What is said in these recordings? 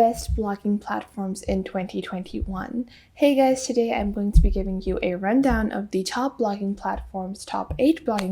best blogging platforms in 2021. Hey guys, today I'm going to be giving you a rundown of the top 8 blogging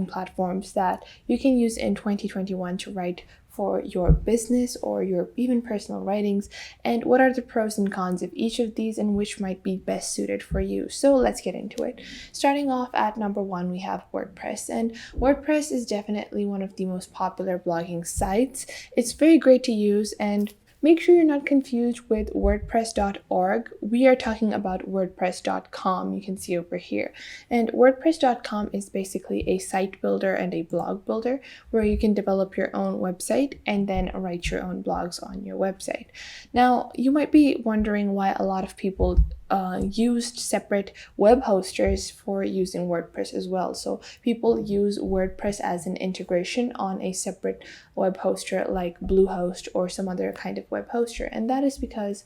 platforms that you can use in 2021 to write for your business or your even personal writings, and what are the pros and cons of each of these and which might be best suited for you. So let's get into it. Starting off at number 1, we have WordPress, and WordPress is definitely one of the most popular blogging sites. It's very great to use, and make sure you're not confused with WordPress.org. We are talking about WordPress.com, you can see over here. And WordPress.com is basically a site builder and a blog builder where you can develop your own website and then write your own blogs on your website. Now, you might be wondering why a lot of people used separate web hosters for using WordPress as well. So people use WordPress as an integration on a separate web hoster like Bluehost or some other kind of web hoster. And that is because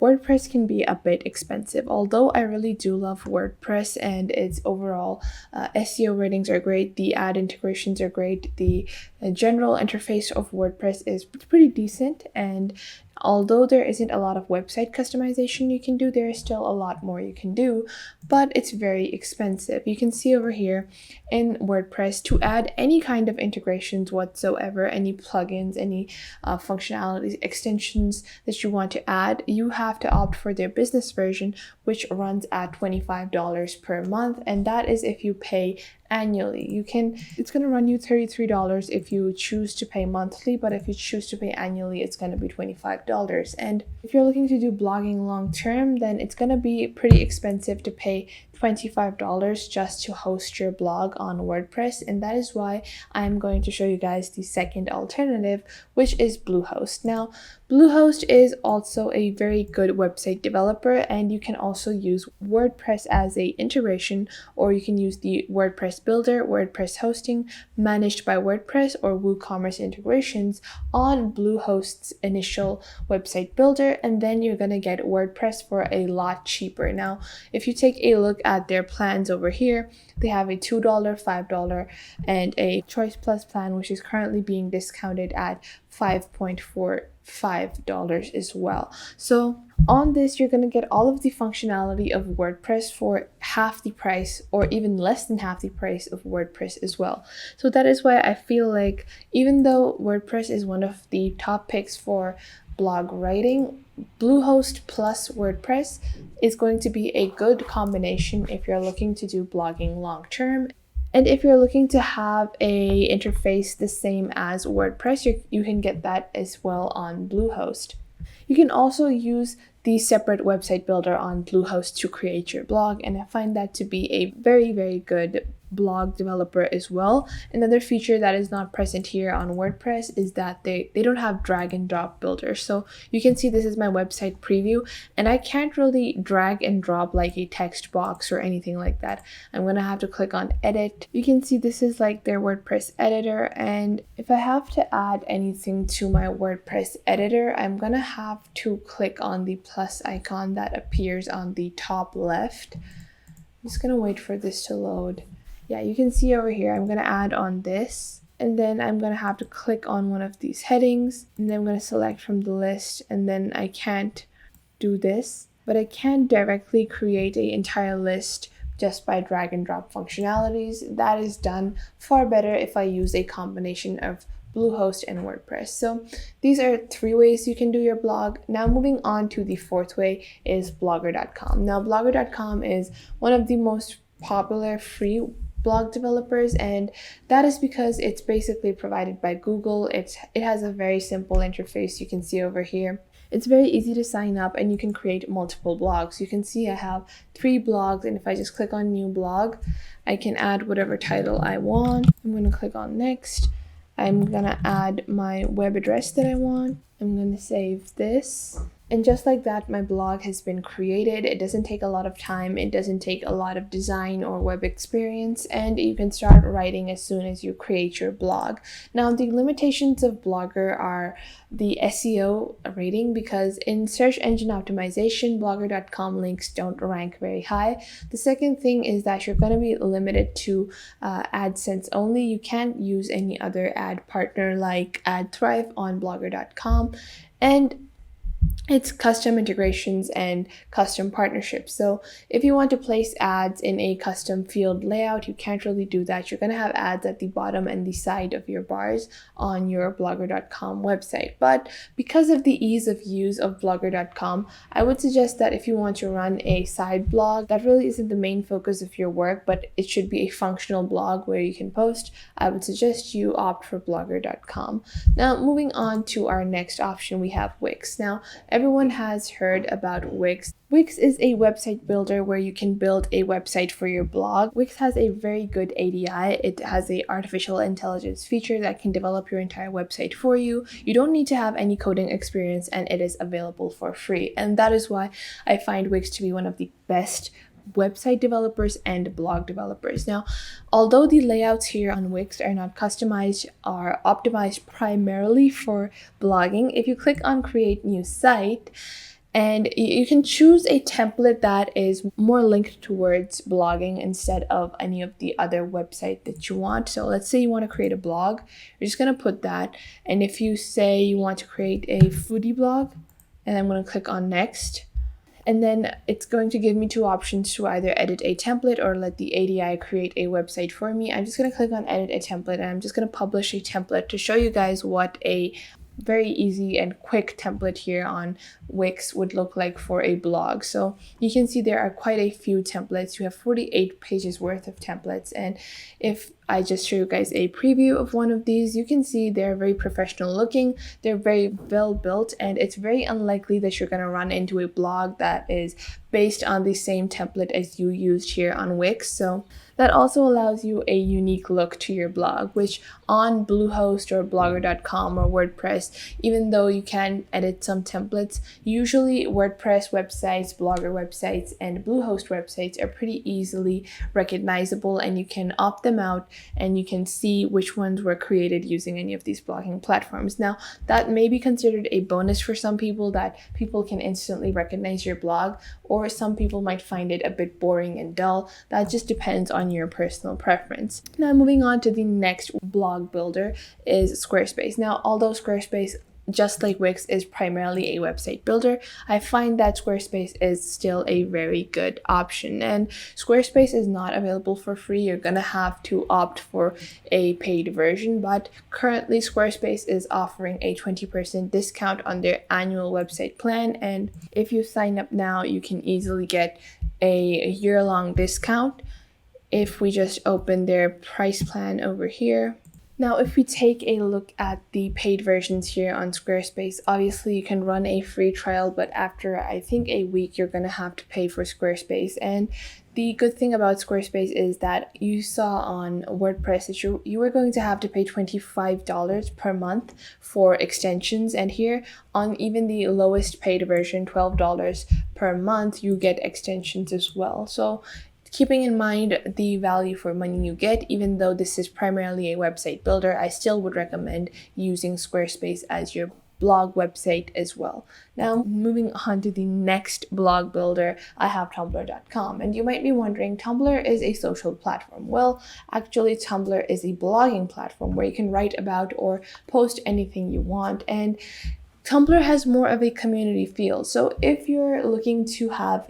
WordPress can be a bit expensive. Although I really do love WordPress and its overall SEO ratings are great, the ad integrations are great, the general interface of WordPress is pretty decent, and although there isn't a lot of website customization you can do, there is still a lot more you can do, but it's very expensive. You can see over here in WordPress, to add any kind of integrations whatsoever, any plugins, any functionalities, extensions that you want to add, you have to opt for their business version, which runs at $25 per month, and that is if you pay annually. It's going to run you $33 if you choose to pay monthly, but if you choose to pay annually, it's going to be $25. And if you're looking to do blogging long term, then it's going to be pretty expensive to pay $25 just to host your blog on WordPress, and that is why I'm going to show you guys the second alternative, which is Bluehost. Now, Bluehost is also a very good website developer, and you can also use WordPress as a integration, or you can use the WordPress builder, WordPress hosting, managed by WordPress, or WooCommerce integrations on Bluehost's initial website builder, and then you're going to get WordPress for a lot cheaper. Now, if you take a look at their plans over here, they have a $2, $5, and a Choice Plus plan, which is currently being discounted at $5.45 as well. So on this, you're going to get all of the functionality of WordPress for half the price, or even less than half the price of WordPress as well. So that is why I feel like even though WordPress is one of the top picks for blog writing, Bluehost plus WordPress is going to be a good combination if you're looking to do blogging long term. And if you're looking to have a interface the same as WordPress, you can get that as well on Bluehost. You can also use the separate website builder on Bluehost to create your blog, and I find that to be a very, very good blog developer as well. Another feature that is not present here on WordPress is that they don't have drag and drop builders. So you can see this is my website preview, and I can't really drag and drop like a text box or anything like that. I'm going to have to click on edit. You can see this is like their WordPress editor, and if I have to add anything to my WordPress editor, I'm going to have to click on the plus icon that appears on the top left. I'm just going to wait for this to load. Yeah, you can see over here, I'm going to add on this, and then I'm going to have to click on one of these headings, and then I'm going to select from the list, and then I can't do this, but I can directly create an entire list just by drag and drop functionalities. That is done far better if I use a combination of Bluehost and WordPress. So these are 3 ways you can do your blog. Now moving on to the 4th way is Blogger.com. Now Blogger.com is one of the most popular free blog developers, and that is because it's basically provided by Google. It has a very simple interface. You can see over here, it's very easy to sign up, and you can create multiple blogs. You can see I have 3 blogs, and if I just click on new blog, I can add whatever title I want. I'm going to click on next. I'm going to add my web address that I want. I'm going to save this. And just like that, my blog has been created. It doesn't take a lot of time. It doesn't take a lot of design or web experience, and you can start writing as soon as you create your blog. Now, the limitations of Blogger are the SEO rating, because in search engine optimization, Blogger.com links don't rank very high. The second thing is that you're going to be limited to AdSense only. You can't use any other ad partner like AdThrive on Blogger.com. And it's custom integrations and custom partnerships. So if you want to place ads in a custom field layout, you can't really do that. You're going to have ads at the bottom and the side of your bars on your blogger.com website. But because of the ease of use of blogger.com, I would suggest that if you want to run a side blog that really isn't the main focus of your work, but it should be a functional blog where you can post, I would suggest you opt for blogger.com. Now, moving on to our next option, we have Wix. Now, everyone has heard about Wix. Wix is a website builder where you can build a website for your blog. Wix has a very good ADI. It has a artificial intelligence feature that can develop your entire website for you. You don't need to have any coding experience, and it is available for free. And that is why I find Wix to be one of the best website developers and blog developers. Now, although the layouts here on Wix are not customized, are optimized primarily for blogging, if you click on create new site, and you can choose a template that is more linked towards blogging instead of any of the other website that you want. So let's say you want to create a blog, you're just going to put that. And if you say you want to create a foodie blog, and I'm going to click on next, and then it's going to give me two options to either edit a template or let the ADI create a website for me. I'm just going to click on edit a template, and I'm just going to publish a template to show you guys what a very easy and quick template here on Wix would look like for a blog. So you can see there are quite a few templates. You have 48 pages worth of templates, and if I just show you guys a preview of one of these, you can see they're very professional looking, they're very well built, and it's very unlikely that you're going to run into a blog that is based on the same template as you used here on Wix. So that also allows you a unique look to your blog, which on Bluehost or blogger.com or WordPress, even though you can edit some templates, usually WordPress websites, Blogger websites, and Bluehost websites are pretty easily recognizable, and you can opt them out and you can see which ones were created using any of these blogging platforms. Now, that may be considered a bonus for some people, that people can instantly recognize your blog, or some people might find it a bit boring and dull. That just depends on your personal preference. Now, moving on to the next blog builder is Squarespace. Now, although Squarespace, just like Wix, is primarily a website builder, I find that Squarespace is still a very good option. And Squarespace is not available for free. You're gonna have to opt for a paid version, but currently Squarespace is offering a 20% discount on their annual website plan. And if you sign up now, you can easily get a year-long discount. If we just open their price plan over here. Now, if we take a look at the paid versions here on Squarespace, obviously you can run a free trial, but after I think a week, you're going to have to pay for Squarespace. And the good thing about Squarespace is that you saw on WordPress that you were going to have to pay $25 per month for extensions. And here on even the lowest paid version, $12 per month, you get extensions as well. So keeping in mind the value for money you get, even though this is primarily a website builder, I still would recommend using Squarespace as your blog website as well. Now, moving on to the next blog builder, I have Tumblr.com. And you might be wondering, Tumblr is a social platform. Well, actually, Tumblr is a blogging platform where you can write about or post anything you want. And Tumblr has more of a community feel. So if you're looking to have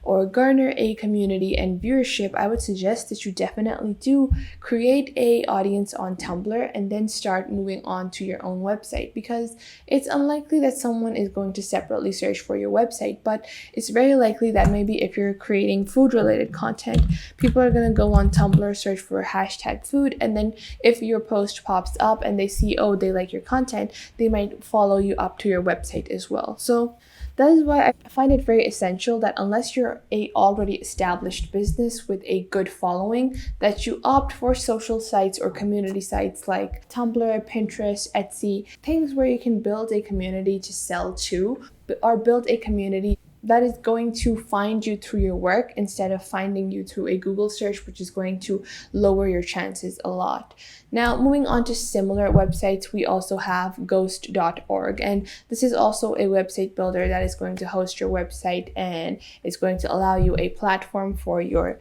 or garner a community and viewership, I would suggest that you definitely do create a audience on Tumblr and then start moving on to your own website, because it's unlikely that someone is going to separately search for your website, but it's very likely that maybe if you're creating food related content, people are going to go on Tumblr, search for hashtag food, and then if your post pops up and they see, oh, they like your content, they might follow you up to your website as well. So that is why I find it very essential that unless you're a already established business with a good following, that you opt for social sites or community sites like Tumblr, Pinterest, Etsy, things where you can build a community to sell to, or build a community that is going to find you through your work instead of finding you through a Google search, which is going to lower your chances a lot. Now, moving on to similar websites, we also have ghost.org, and this is also a website builder that is going to host your website and is going to allow you a platform for your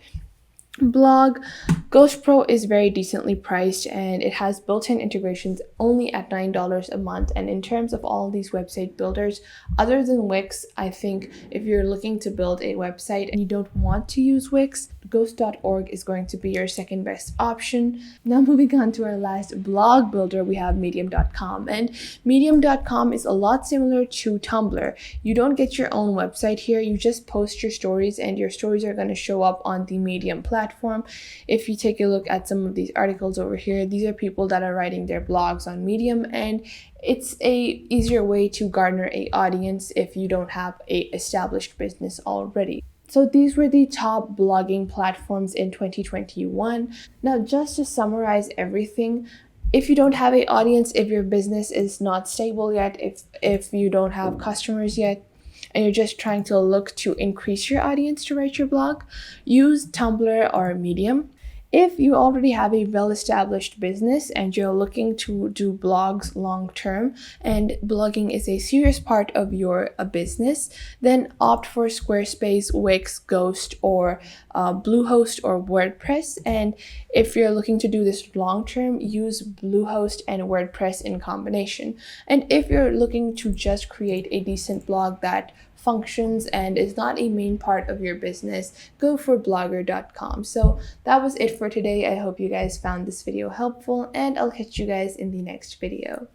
blog. Ghost Pro is very decently priced and it has built-in integrations only at $9 a month. And in terms of all these website builders, other than Wix, I think if you're looking to build a website and you don't want to use Wix, ghost.org is going to be your second best option. Now moving on to our last blog builder, we have medium.com. And medium.com is a lot similar to Tumblr. You don't get your own website here, you just post your stories and your stories are going to show up on the Medium platform. If you take a look at some of these articles over here, these are people that are writing their blogs on Medium, and it's a easier way to garner a audience if you don't have a established business already. So these were the top blogging platforms in 2021. Now, just to summarize everything, if you don't have an audience, if your business is not stable yet, if you don't have customers yet, and you're just trying to look to increase your audience to write your blog, use Tumblr or Medium. If you already have a well-established business and you're looking to do blogs long term and blogging is a serious part of your business, then opt for Squarespace, Wix, Ghost, or Bluehost or WordPress. And if you're looking to do this long term, use Bluehost and WordPress in combination. And if you're looking to just create a decent blog that functions and is not a main part of your business, go for blogger.com. So that was it for today. I hope you guys found this video helpful, and I'll catch you guys in the next video.